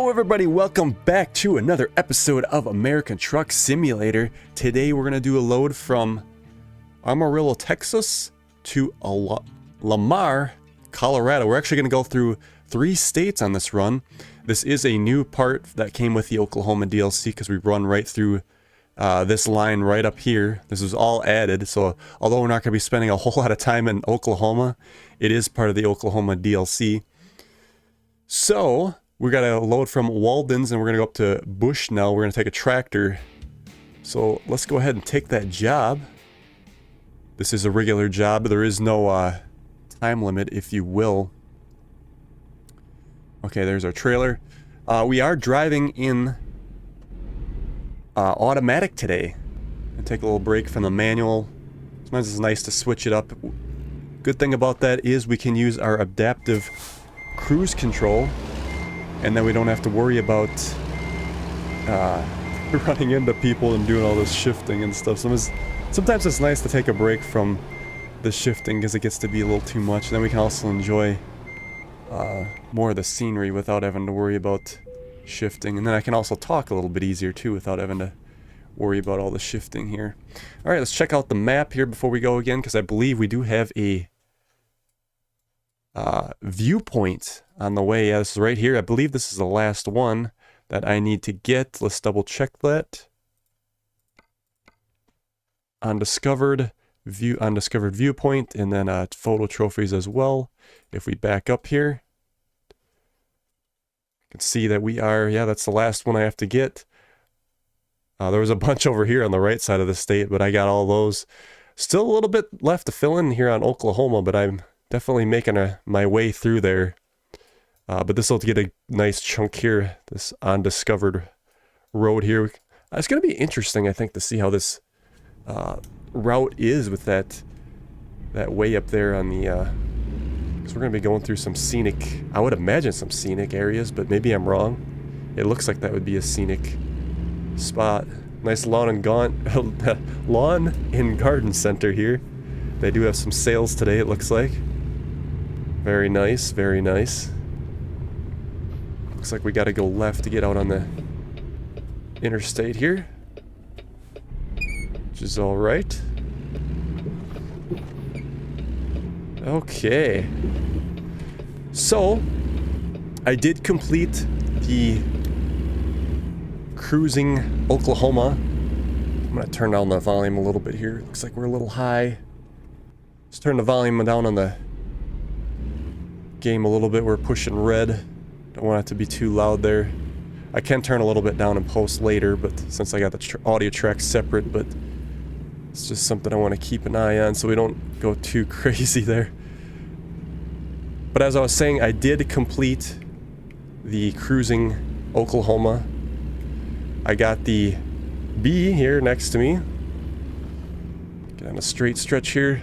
Hello everybody, welcome back to another episode of American Truck Simulator. Today we're going to do a load from Amarillo, Texas to Lamar, Colorado. We're actually going to go through 3 states on this run. This is a new part that came with the Oklahoma DLC because we run right through this line right up here. This is all added, so although we're not going to be spending a whole lot of time in Oklahoma, it is part of the Oklahoma DLC. So we got a load from Walden's and we're going to go up to Bushnell. We're going to take a tractor. So let's go ahead and take that job. This is a regular job. There is no time limit, if you will. Okay, there's our trailer. We are driving in automatic today. And take a little break from the manual. Sometimes it's nice to switch it up. Good thing about that is we can use our adaptive cruise control. And then we don't have to worry about running into people and doing all this shifting and stuff. Sometimes it's nice to take a break from the shifting because it gets to be a little too much. And then we can also enjoy more of the scenery without having to worry about shifting. And then I can also talk a little bit easier too without having to worry about all the shifting here. Alright, let's check out the map here before we go again, because I believe we do have a viewpoint on the way. Yeah, this is right here. I believe this is the last one that I need to get. Let's double check that. Undiscovered viewpoint, and then photo trophies as well. If we back up here, you can see that we are, yeah, that's the last one I have to get. There was a bunch over here on the right side of the state, but I got all those. Still a little bit left to fill in here on Oklahoma, but I'm definitely making my way through there. But this will get a nice chunk here, this undiscovered road here. It's going to be interesting, I think, to see how this route is with that way up there on the... because we're going to be going through some scenic, I would imagine some scenic areas, but maybe I'm wrong. It looks like that would be a scenic spot. Nice lawn and garden center here. They do have some sales today, it looks like. Very nice, very nice. Looks like we gotta go left to get out on the interstate here, which is alright. Okay. So, I did complete the Cruising Oklahoma. I'm gonna turn down the volume a little bit here. Looks like we're a little high. Let's turn the volume down on the game a little bit. We're pushing red. Don't want it to be too loud there. I can turn a little bit down and post later, but since I got the audio tracks separate, but it's just something I want to keep an eye on so we don't go too crazy there. But as I was saying, I did complete the Cruising Oklahoma. I got the B here next to me. Get on a straight stretch here.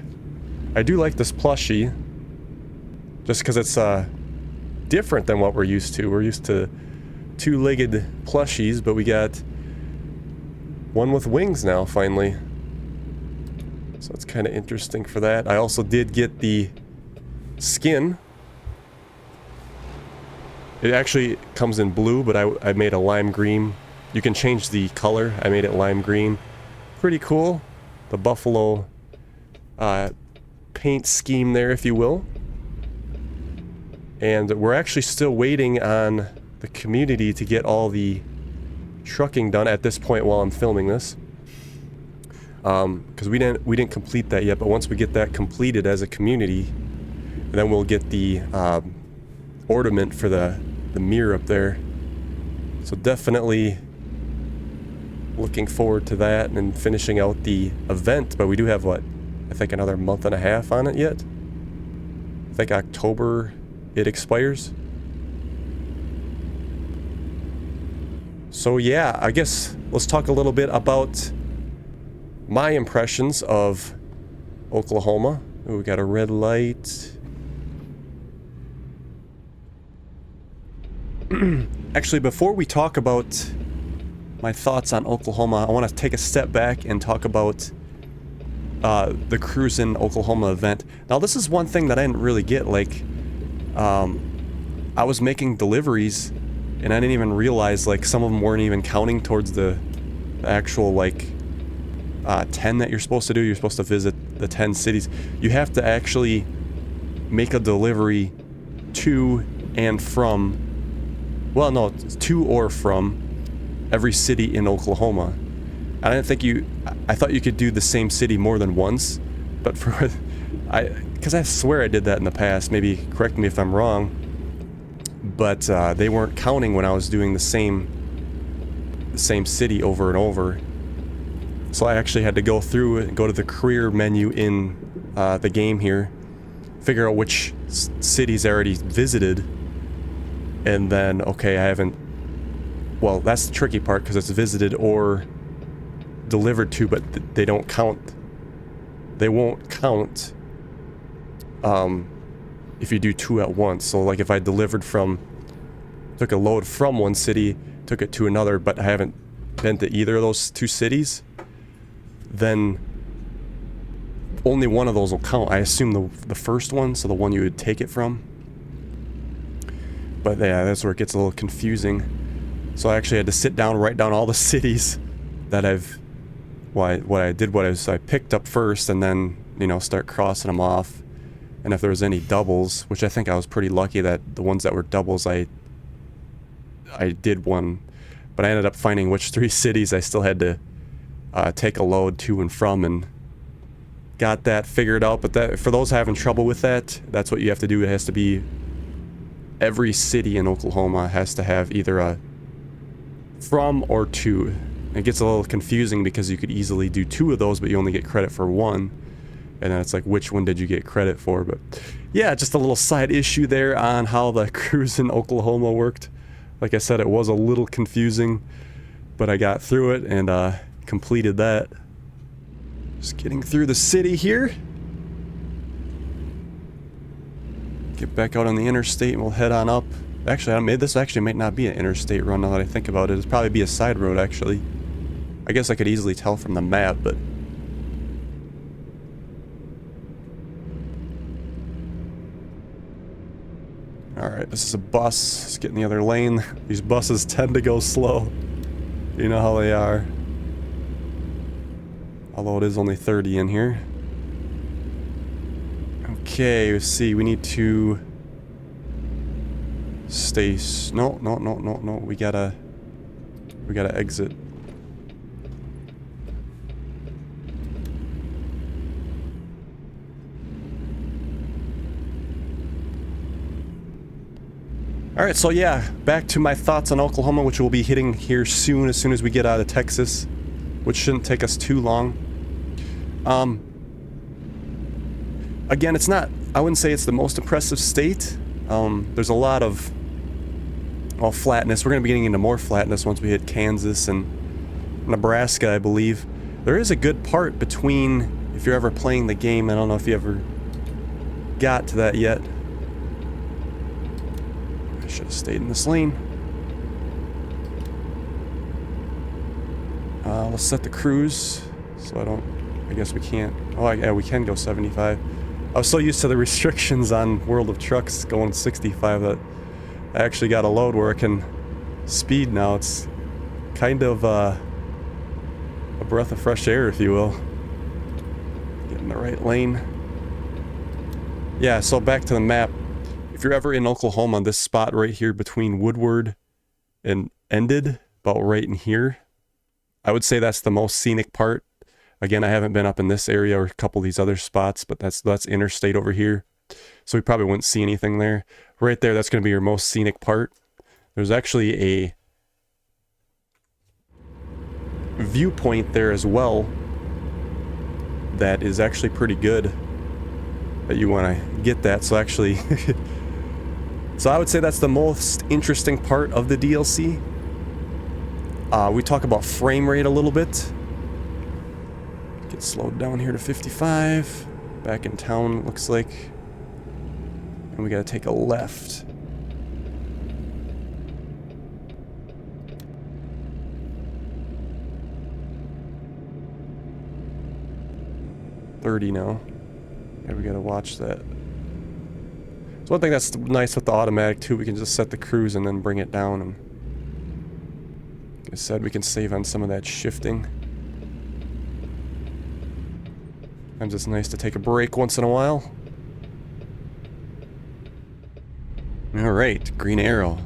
I do like this plushie, just because it's different than what we're used to. We're used to 2-legged plushies, but we got one with wings now, finally. So it's kind of interesting for that. I also did get the skin. It actually comes in blue, but I made a lime green. You can change the color. I made it lime green. Pretty cool. The buffalo paint scheme there, if you will. And we're actually still waiting on the community to get all the trucking done at this point while I'm filming this. Because we didn't complete that yet, but once we get that completed as a community, then we'll get the ornament for the mirror up there. So definitely looking forward to that and finishing out the event. But we do have, what, I think another month and a half on it yet. I think October it expires. So yeah, I guess let's talk a little bit about my impressions of Oklahoma. Ooh, we got a red light. Actually, before we talk about my thoughts on Oklahoma, I want to take a step back and talk about the Cruising Oklahoma event. Now, this is one thing that I didn't really get. Like, I was making deliveries And I didn't even realize, like, some of them weren't even counting towards the actual, like, 10 that you're supposed to do. You're supposed to visit the 10 cities. You have to actually make a delivery to and from, well, no, to or from every city in Oklahoma. I didn't think I thought you could do the same city more than once, but because I swear I did that in the past, maybe correct me if I'm wrong, but they weren't counting when I was doing the same city over and over. So I actually had to go through and go to the career menu in the game here, figure out which cities I already visited, and then, okay, I haven't, well, that's the tricky part because it's visited or delivered to, but they don't count. They won't count if you do 2 at once. So like if I took a load from one city, took it to another, but I haven't been to either of those 2 cities, then only one of those will count. I assume the first one, so the one you would take it from. But yeah, that's where it gets a little confusing. So I actually had to sit down, write down all the cities that I picked up first, and then, you know, start crossing them off. And if there was any doubles, which I think I was pretty lucky that the ones that were doubles I did one, but I ended up finding which 3 cities I still had to take a load to and from, and got that figured out. But that, for those having trouble with that, that's what you have to do. It has to be, every city in Oklahoma has to have either a from or to. It gets a little confusing because you could easily do 2 of those, but you only get credit for 1. And then it's like, which one did you get credit for? But yeah, just a little side issue there on how the cruise in Oklahoma worked. Like I said, it was a little confusing, but I got through it and completed that. Just getting through the city here. Get back out on the interstate and we'll head on up. Actually, this actually might not be an interstate run now that I think about it. It'd probably be a side road, actually. I guess I could easily tell from the map, but... Alright, this is a bus. Let's get in the other lane. These buses tend to go slow. You know how they are. Although it is only 30 in here. Okay, let's see. We need to... stay... No. We gotta exit. Alright, so yeah, back to my thoughts on Oklahoma, which we'll be hitting here soon, as soon as we get out of Texas, which shouldn't take us too long. Again, it's not, I wouldn't say it's the most impressive state. There's a lot of, well, flatness. We're going to be getting into more flatness once we hit Kansas and Nebraska, I believe. There is a good part between, if you're ever playing the game, I don't know if you ever got to that yet. I should have stayed in this lane. Let's set the cruise, so I guess we can't, oh yeah, we can go 75. I was so used to the restrictions on World of Trucks going 65 that I actually got a load where I can speed now. It's kind of a breath of fresh air, if you will. Get in the right lane. Yeah, so back to the map. If you're ever in Oklahoma, this spot right here between Woodward and Ended, about right in here, I would say that's the most scenic part. Again, I haven't been up in this area or a couple of these other spots, but that's interstate over here. So we probably wouldn't see anything there. Right there, that's going to be your most scenic part. There's actually a viewpoint there as well that is actually pretty good, that you want to get that. So actually, so I would say that's the most interesting part of the DLC. We talk about frame rate a little bit. Get slowed down here to 55. Back in town, it looks like. And we gotta take a left. $30 now. Yeah, we gotta watch that. So one thing that's nice with the automatic too, we can just set the cruise and then bring it down and Like I said, we can save on some of that shifting. Sometimes it's nice to take a break once in a while. Alright, green arrow.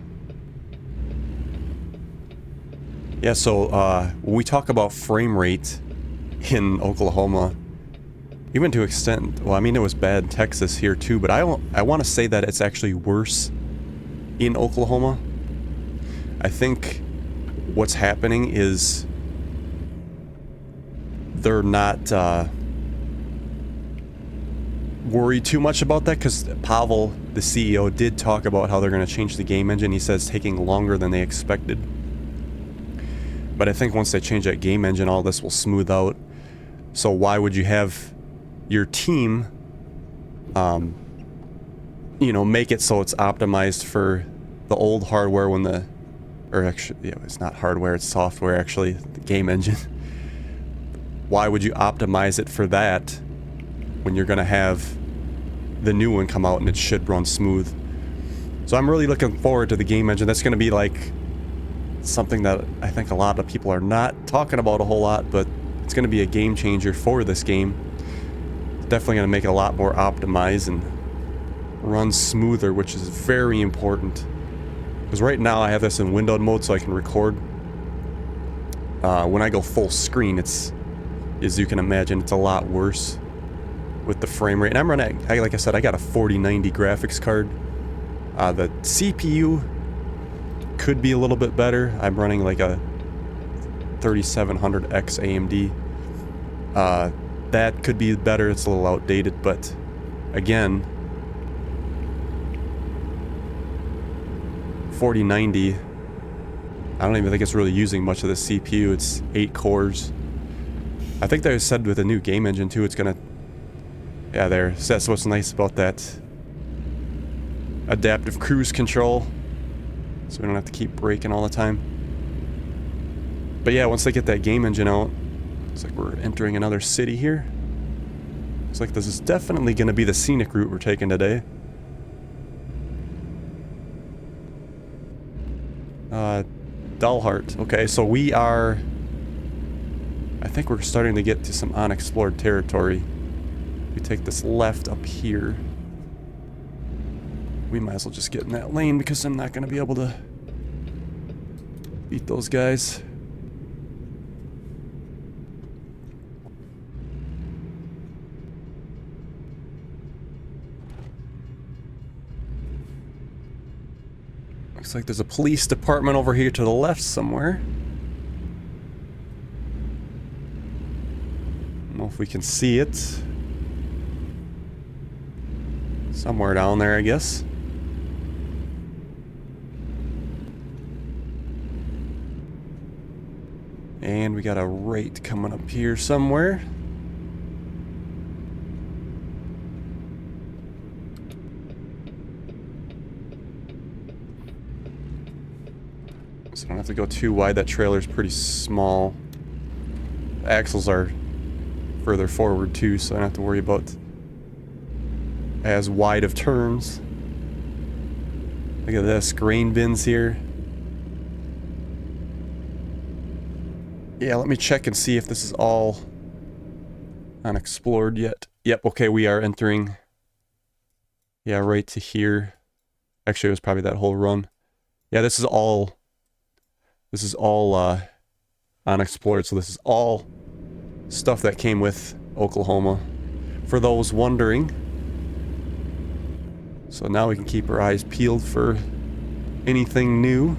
Yeah, so when we talk about frame rate in Oklahoma, even to extent, well, I mean, it was bad in Texas here too, but I want to say that it's actually worse in Oklahoma. I think what's happening is they're not worried too much about that, because Pavel, the CEO, did talk about how they're going to change the game engine. He says it's taking longer than they expected. But I think once they change that game engine, all this will smooth out. So why would you have your team, you know, make it so it's optimized for the old hardware when the, or actually, yeah, it's not hardware, it's software actually, the game engine. Why would you optimize it for that when you're gonna have the new one come out and it should run smooth? So I'm really looking forward to the game engine. That's gonna be like something that I think a lot of people are not talking about a whole lot, but it's gonna be a game changer for this game. It's definitely gonna make it a lot more optimized and run smoother, which is very important. Because right now I have this in windowed mode so I can record. When I go full screen, it's, as you can imagine, it's a lot worse with the frame rate. And I'm running, like I said, I got a 4090 graphics card. The CPU could be a little bit better. I'm running like a 3700X AMD. That could be better. It's a little outdated, but again, 4090, I don't even think it's really using much of the CPU. It's 8 cores. I think they said with a new game engine too, it's gonna, yeah, there. So that's what's nice about that adaptive cruise control. So we don't have to keep braking all the time. But yeah, once they get that game engine out, it's like we're entering another city here. Looks like this is definitely going to be the scenic route we're taking today. Dalhart. Okay, so we are, I think we're starting to get to some unexplored territory. We take this left up here. We might as well just get in that lane because I'm not going to be able to beat those guys. Looks like there's a police department over here to the left somewhere. I don't know if we can see it. Somewhere down there, I guess. And we got a rate coming up here somewhere. So I don't have to go too wide. That trailer's pretty small. The axles are further forward too, so I don't have to worry about as wide of turns. Look at this, grain bins here. Yeah, let me check and see if this is all unexplored yet. Yep, okay, we are entering. Yeah, right to here. Actually, it was probably that whole run. Yeah, this is all unexplored, so this is all stuff that came with Oklahoma, for those wondering. So now we can keep our eyes peeled for anything new.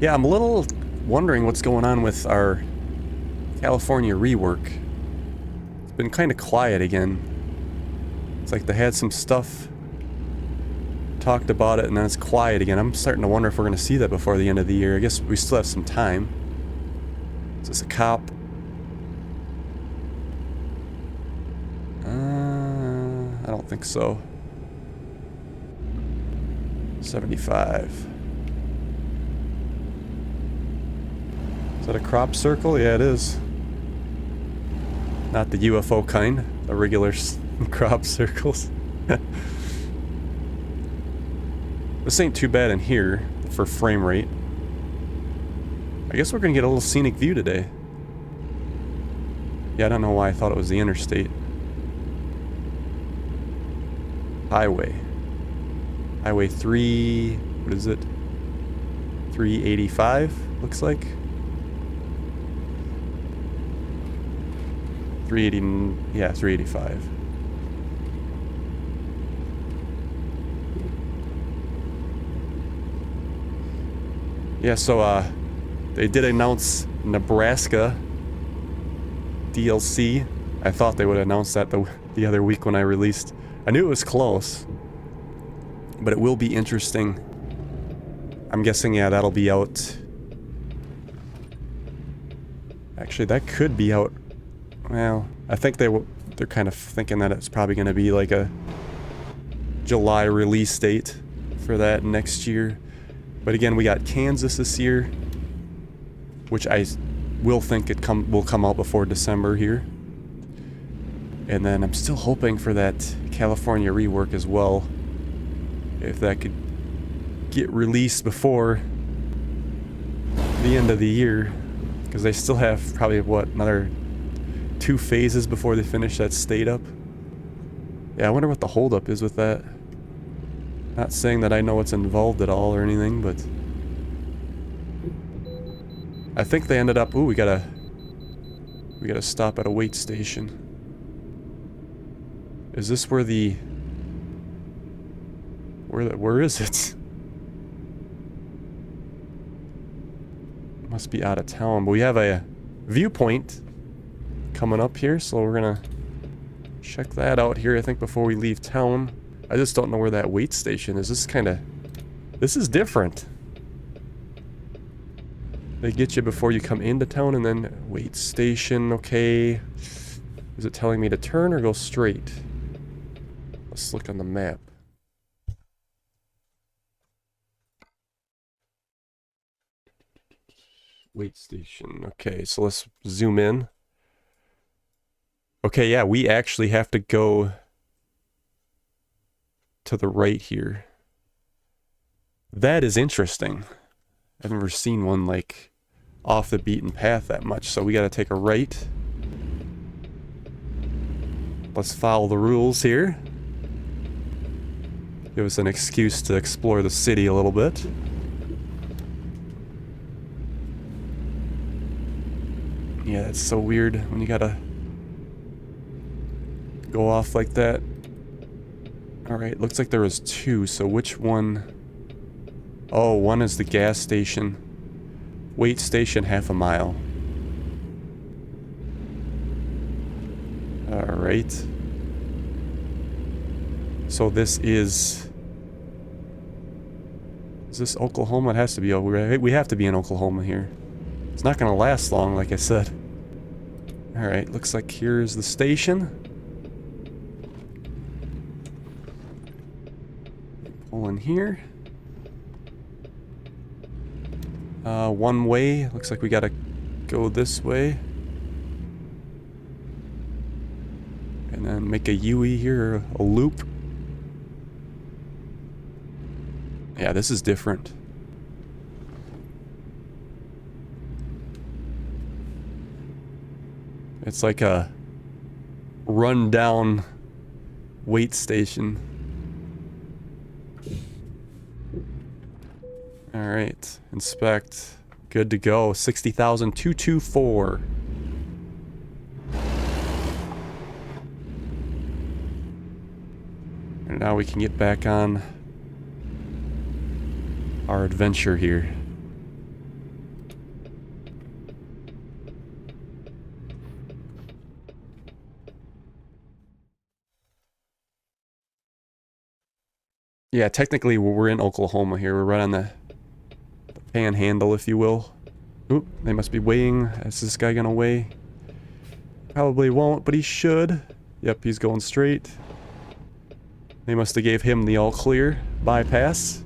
Yeah, I'm a little wondering what's going on with our California rework. It's been kind of quiet again. It's like they had some stuff, talked about it, and then it's quiet again. I'm starting to wonder if we're going to see that before the end of the year. I guess we still have some time. Is this a cop? I don't think so. 75. Is that a crop circle? Yeah, it is. Not the UFO kind, the regular crop circles. This ain't too bad in here for frame rate. I guess we're gonna get a little scenic view today. Yeah, I don't know why I thought it was the interstate. Highway. Highway 3... what is it? 385, looks like. 380... yeah, 385. Yeah, so, they did announce Nebraska DLC. I thought they would announce that the other week when I released. I knew it was close, but it will be interesting. I'm guessing, yeah, that'll be out. Actually, that could be out. Well, I think they're kind of thinking that it's probably going to be like a July release date for that next year. But again, we got Kansas this year, which I will think will come out before December here. And then I'm still hoping for that California rework as well. If that could get released before the end of the year. Because they still have probably, what, another 2 phases before they finish that state up. Yeah, I wonder what the holdup is with that. Not saying that I know what's involved at all or anything, but... I think they ended up... ooh, we gotta stop at a wait station. Is this where the... where is it? Must be out of town, but we have a viewpoint coming up here, so we're gonna check that out here, I think, before we leave town. I just don't know where that wait station is. This is different. They get you before you come into town, and then wait station, okay. Is it telling me to turn or go straight? Let's look on the map. Wait station. Okay, so let's zoom in. Okay, yeah, we actually have to go to the right here. That is interesting. I've never seen one like off the beaten path that much, so we gotta take a right. Let's follow the rules here. Give us an excuse to explore the city a little bit. Yeah, it's so weird when you gotta go off like that. Alright, looks like there was 2, so which one? Oh, one is the gas station. Wait station, half a mile. Alright. So this is... is this Oklahoma? It has to be. We have to be in Oklahoma here. It's not going to last long, like I said. Alright, looks like here's the station. Pull in here. One way. Looks like we gotta go this way. And then make a U-E here, a loop. Yeah, this is different. It's like a run-down wait station. Alright, inspect. Good to go. 60,224. And now we can get back on our adventure here. Yeah, technically we're in Oklahoma here. We're right on the panhandle, if you will. Oop, they must be weighing. Is this guy gonna weigh? Probably won't, but he should. Yep, he's going straight. They must have gave him the all clear bypass.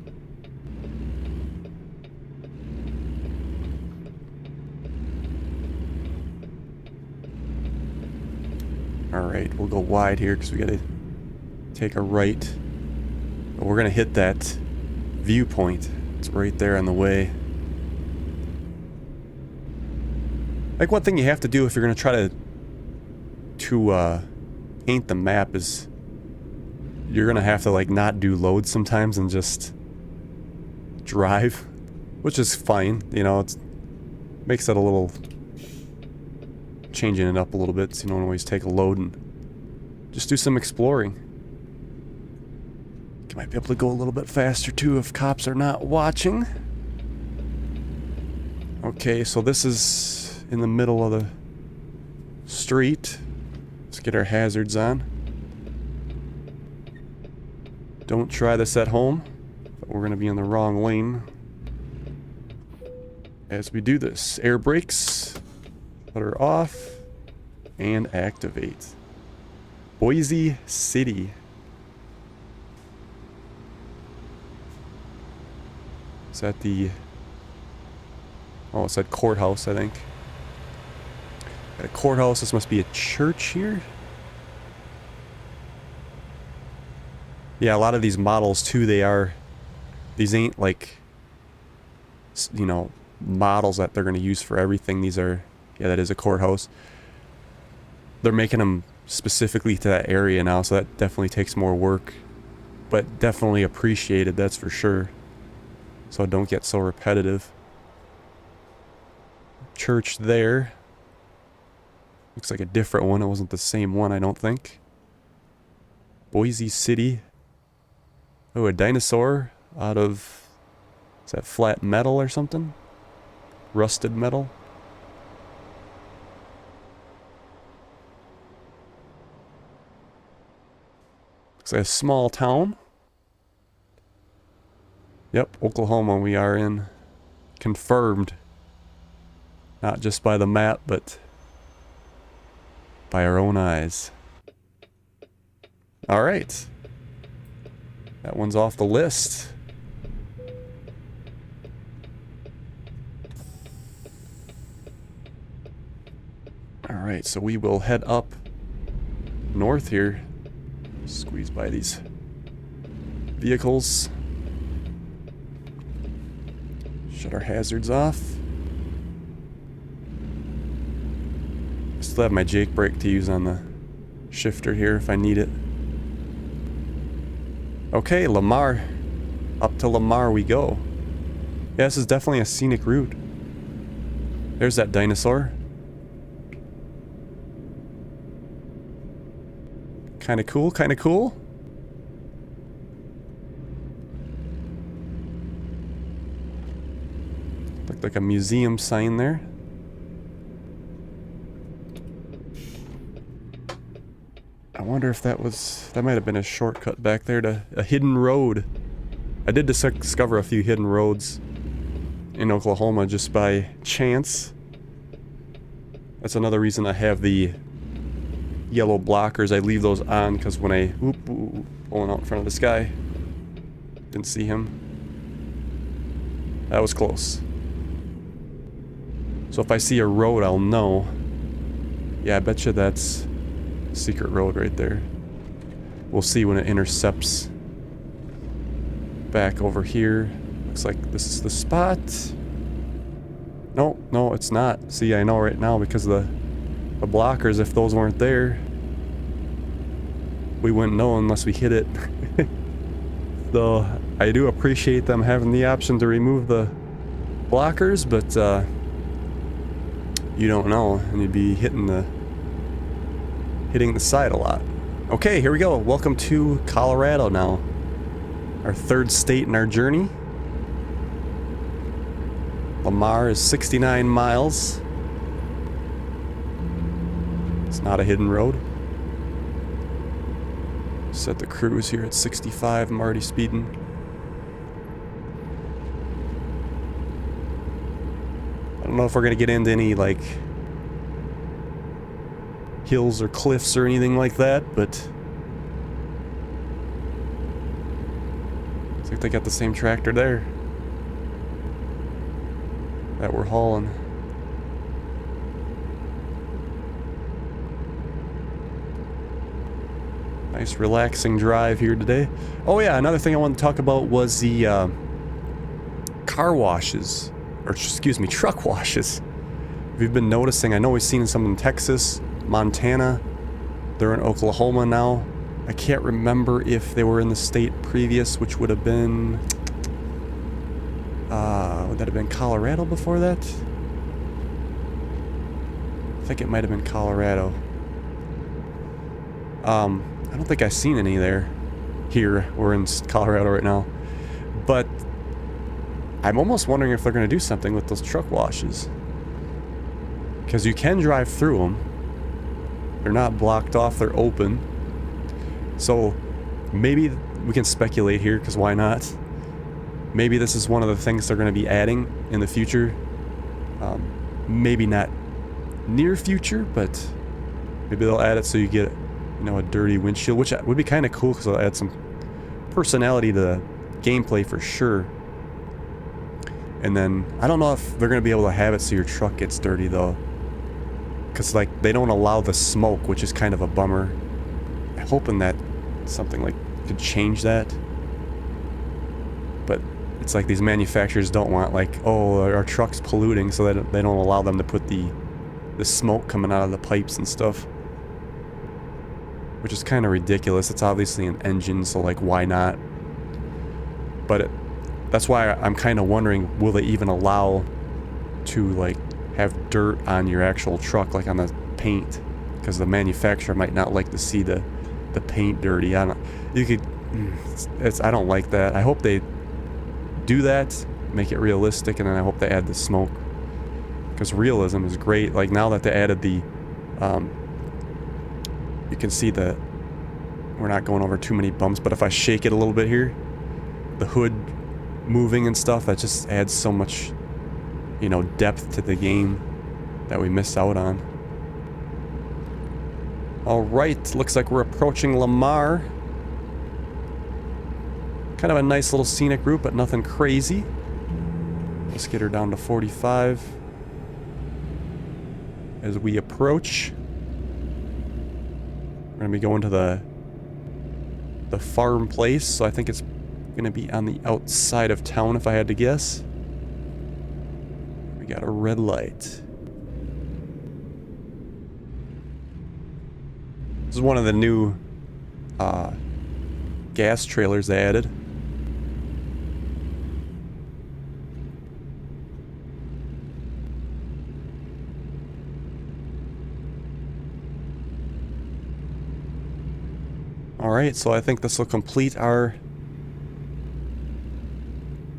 Alright, we'll go wide here because we gotta take a right. But we're gonna hit that viewpoint. It's right there on the way. Like, one thing you have to do if you're going to try to paint the map is you're going to have to, like, not do loads sometimes and just drive, which is fine. You know, it makes it a little... changing it up a little bit so you don't always take a load and just do some exploring. You might be able to go a little bit faster too if cops are not watching. Okay, so this is in the middle of the street. Let's get our hazards on. Don't try this at home, but we're going to be in the wrong lane as we do this. Air brakes. Putter off and activate. Boise City. Is that the... oh, it said courthouse, I think. Got a courthouse. This must be a church here. Yeah, a lot of these models too, these ain't like, you know, models that they're going to use for everything. These are... yeah, that is a courthouse. They're making them specifically to that area now, so that definitely takes more work. But definitely appreciated, that's for sure. So don't get so repetitive. Church there. Looks like a different one. It wasn't the same one, I don't think. Boise City. Oh, a dinosaur out of... is that flat metal or something? Rusted metal? It's a small town. Yep, Oklahoma we are in. Confirmed. Not just by the map, but by our own eyes. Alright. That one's off the list. Alright, so we will head up north here. Squeeze by these vehicles. Shut our hazards off. I still have my Jake brake to use on the shifter here if I need it. Okay, Lamar. Up to Lamar we go. Yeah, this is definitely a scenic route. There's that dinosaur. Kinda cool, kinda cool. Looked like a museum sign there. I wonder if that might have been a shortcut back there to a hidden road. I did discover a few hidden roads in Oklahoma just by chance. That's another reason I have the yellow blockers. I leave those on because when I pulling out in front of this guy, didn't see him. That was close. So if I see a road, I'll know. Yeah, I bet you that's a secret road right there. We'll see when it intercepts back over here. Looks like this is the spot. No, it's not. See, I know right now because of the blockers, if those weren't there, we wouldn't know unless we hit it. So I do appreciate them having the option to remove the blockers, but you don't know, and you'd be hitting the side a lot. Okay, here we go. Welcome to Colorado now. Our third state in our journey. Lamar is 69 miles. It's not a hidden road. Set the cruise here at 65. I'm already speeding. I don't know if we're gonna get into any like hills or cliffs or anything like that, but looks like they got the same tractor there that we're hauling. Nice relaxing drive here today. Oh yeah, another thing I wanted to talk about was the car washes, or excuse me, truck washes. If you've been noticing, I know we've seen some in Texas, Montana, they're in Oklahoma now. I can't remember if they were in the state previous, which would have been, would that have been Colorado before that? I think it might have been Colorado. I don't think I've seen any there. Here, we're in Colorado right now. But I'm almost wondering if they're going to do something with those truck washes. Because you can drive through them. They're not blocked off, they're open. So maybe we can speculate here, because why not? Maybe this is one of the things they're going to be adding in the future. Maybe not near future, but maybe they'll add it so you get, you know, a dirty windshield, which would be kind of cool because it'll add some personality to the gameplay for sure. And then I don't know if they're going to be able to have it so your truck gets dirty though, because like they don't allow the smoke, which is kind of a bummer. I'm hoping that something like could change that, but it's like these manufacturers don't want like, oh, our truck's polluting, so that they don't allow them to put the smoke coming out of the pipes and stuff, which is kind of ridiculous. It's obviously an engine, so like why not? But that's why I'm kind of wondering, will they even allow to like have dirt on your actual truck, like on the paint, because the manufacturer might not like to see the paint dirty. I don't like that. I hope they do that, make it realistic, and then I hope they add the smoke, because realism is great. Like now that they added the you can see that we're not going over too many bumps, but if I shake it a little bit here, the hood moving and stuff, that just adds so much, you know, depth to the game that we miss out on. Alright, looks like we're approaching Lamar. Kind of a nice little scenic route, but nothing crazy. Let's get her down to 45 as we approach. We're gonna be going to the farm place, so I think it's gonna be on the outside of town if I had to guess. We got a red light. This is one of the new gas trailers they added. Alright, so I think this will complete our...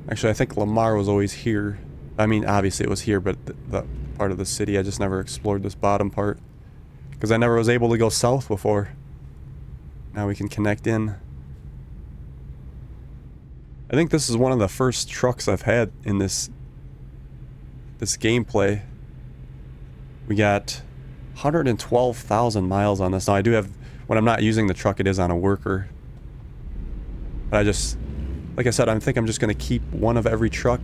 Actually, I think Lamar was always here. I mean, obviously it was here, but the part of the city, I just never explored this bottom part, because I never was able to go south before. Now we can connect in. I think this is one of the first trucks I've had in this gameplay. We got 112,000 miles on this. Now I do have, when I'm not using the truck, it is on a worker. But I just, like I said, I think I'm just going to keep one of every truck.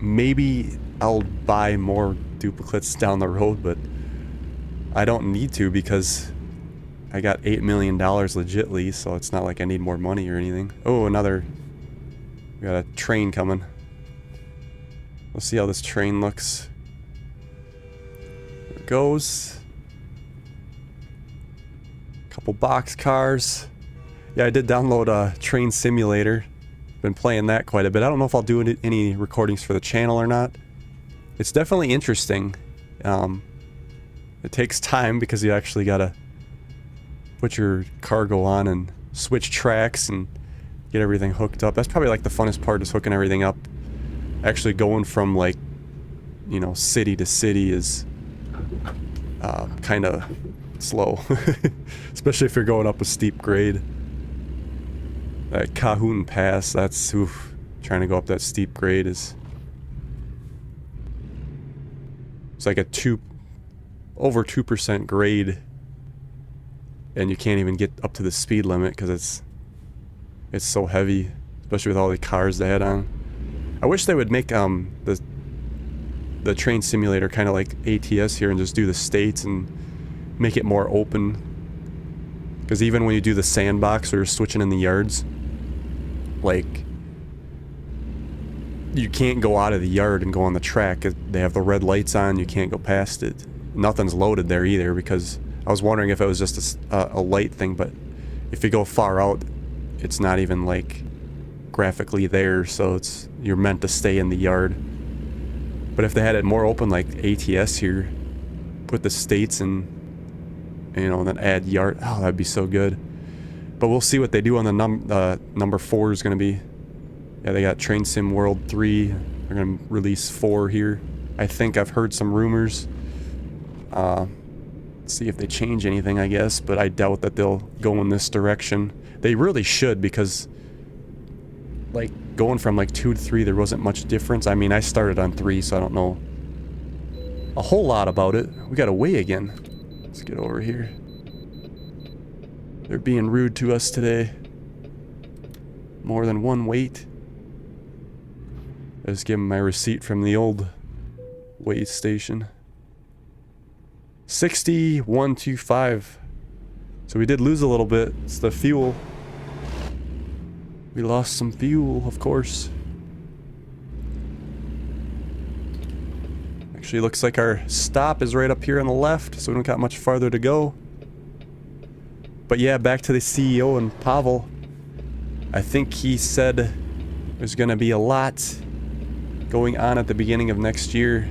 Maybe I'll buy more duplicates down the road, but I don't need to because I got $8 million legitly, so it's not like I need more money or anything. Oh, we got a train coming. Let's see how this train looks. There it goes. Couple box cars. Yeah, I did download a Train Simulator. Been playing that quite a bit. I don't know if I'll do any recordings for the channel or not. It's definitely interesting. It takes time because you actually gotta put your cargo on and switch tracks and get everything hooked up. That's probably like the funnest part, is hooking everything up. Actually going from like, you know, city to city is kind of slow. Especially if you're going up a steep grade. That Cahoon Pass, that's, oof, trying to go up that steep grade is... It's like a over 2% grade, and you can't even get up to the speed limit because it's so heavy, especially with all the cars they had on. I wish they would make the Train Simulator kind of like ATS here and just do the states and make it more open. Because even when you do the sandbox or you're switching in the yards, like you can't go out of the yard and go on the track. They have the red lights on. You can't go past it. Nothing's loaded there either, because I was wondering if it was just a light thing, but if you go far out, it's not even like graphically there, so you're meant to stay in the yard. But if they had it more open like ATS here, put the states and, you know, then add yard, oh, that'd be so good. But we'll see what they do on the number 4 is going to be. Yeah, they got Train Sim World 3. They're going to release 4 here. I think I've heard some rumors. See if they change anything, I guess, but I doubt that they'll go in this direction. They really should, because like going from like 2 to 3, there wasn't much difference. I mean, I started on 3, so I don't know a whole lot about it. We got away again. Let's get over here. They're being rude to us today. More than one wait. I just gave them my receipt from the old weigh station. 6125. So we did lose a little bit. It's the fuel. We lost some fuel, of course. Actually, looks like our stop is right up here on the left, so we don't got much farther to go. But yeah, back to the CEO and Pavel. I think he said there's gonna be a lot going on at the beginning of next year.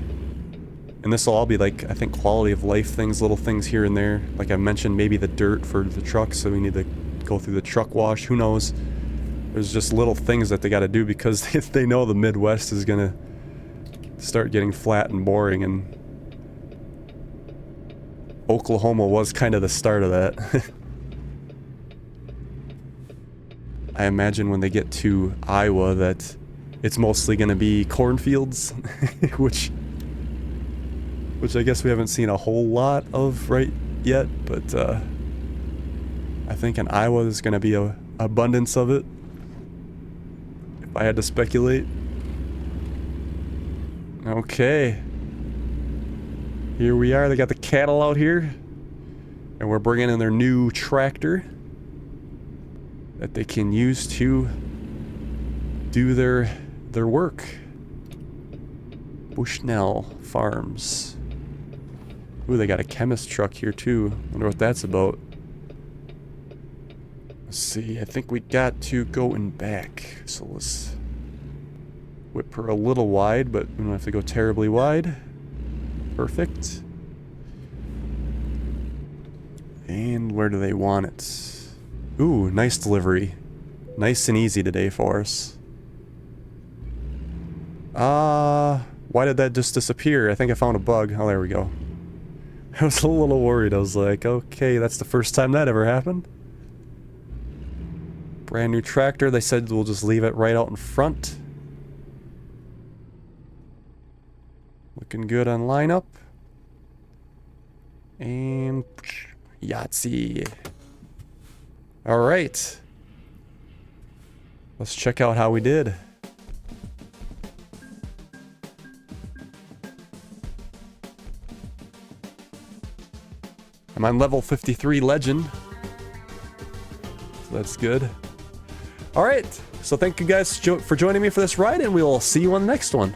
And this will all be like, I think, quality of life things, little things here and there. Like I mentioned, maybe the dirt for the truck, so we need to go through the truck wash. Who knows? There's just little things that they got to do, because they know the Midwest is gonna start getting flat and boring, and Oklahoma was kind of the start of that. I imagine when they get to Iowa that it's mostly going to be cornfields, which I guess we haven't seen a whole lot of right yet, but I think in Iowa there's going to be a abundance of it, if I had to speculate. Okay. Here we are. They got the cattle out here, and we're bringing in their new tractor that they can use to do their work. Bushnell Farms. Ooh, they got a chemist truck here too. Wonder what that's about. Let's see, I think we got to go in back. So let's whip her a little wide, but we don't have to go terribly wide. Perfect. And where do they want it? Ooh, nice delivery. Nice and easy today for us. Why did that just disappear? I think I found a bug. Oh, there we go. I was a little worried. I was like, okay, that's the first time that ever happened. Brand new tractor. They said we'll just leave it right out in front. Looking good on lineup. And Yahtzee. Alright. Let's check out how we did. I'm on level 53 legend. So that's good. Alright. So thank you guys for joining me for this ride, and we will see you on the next one.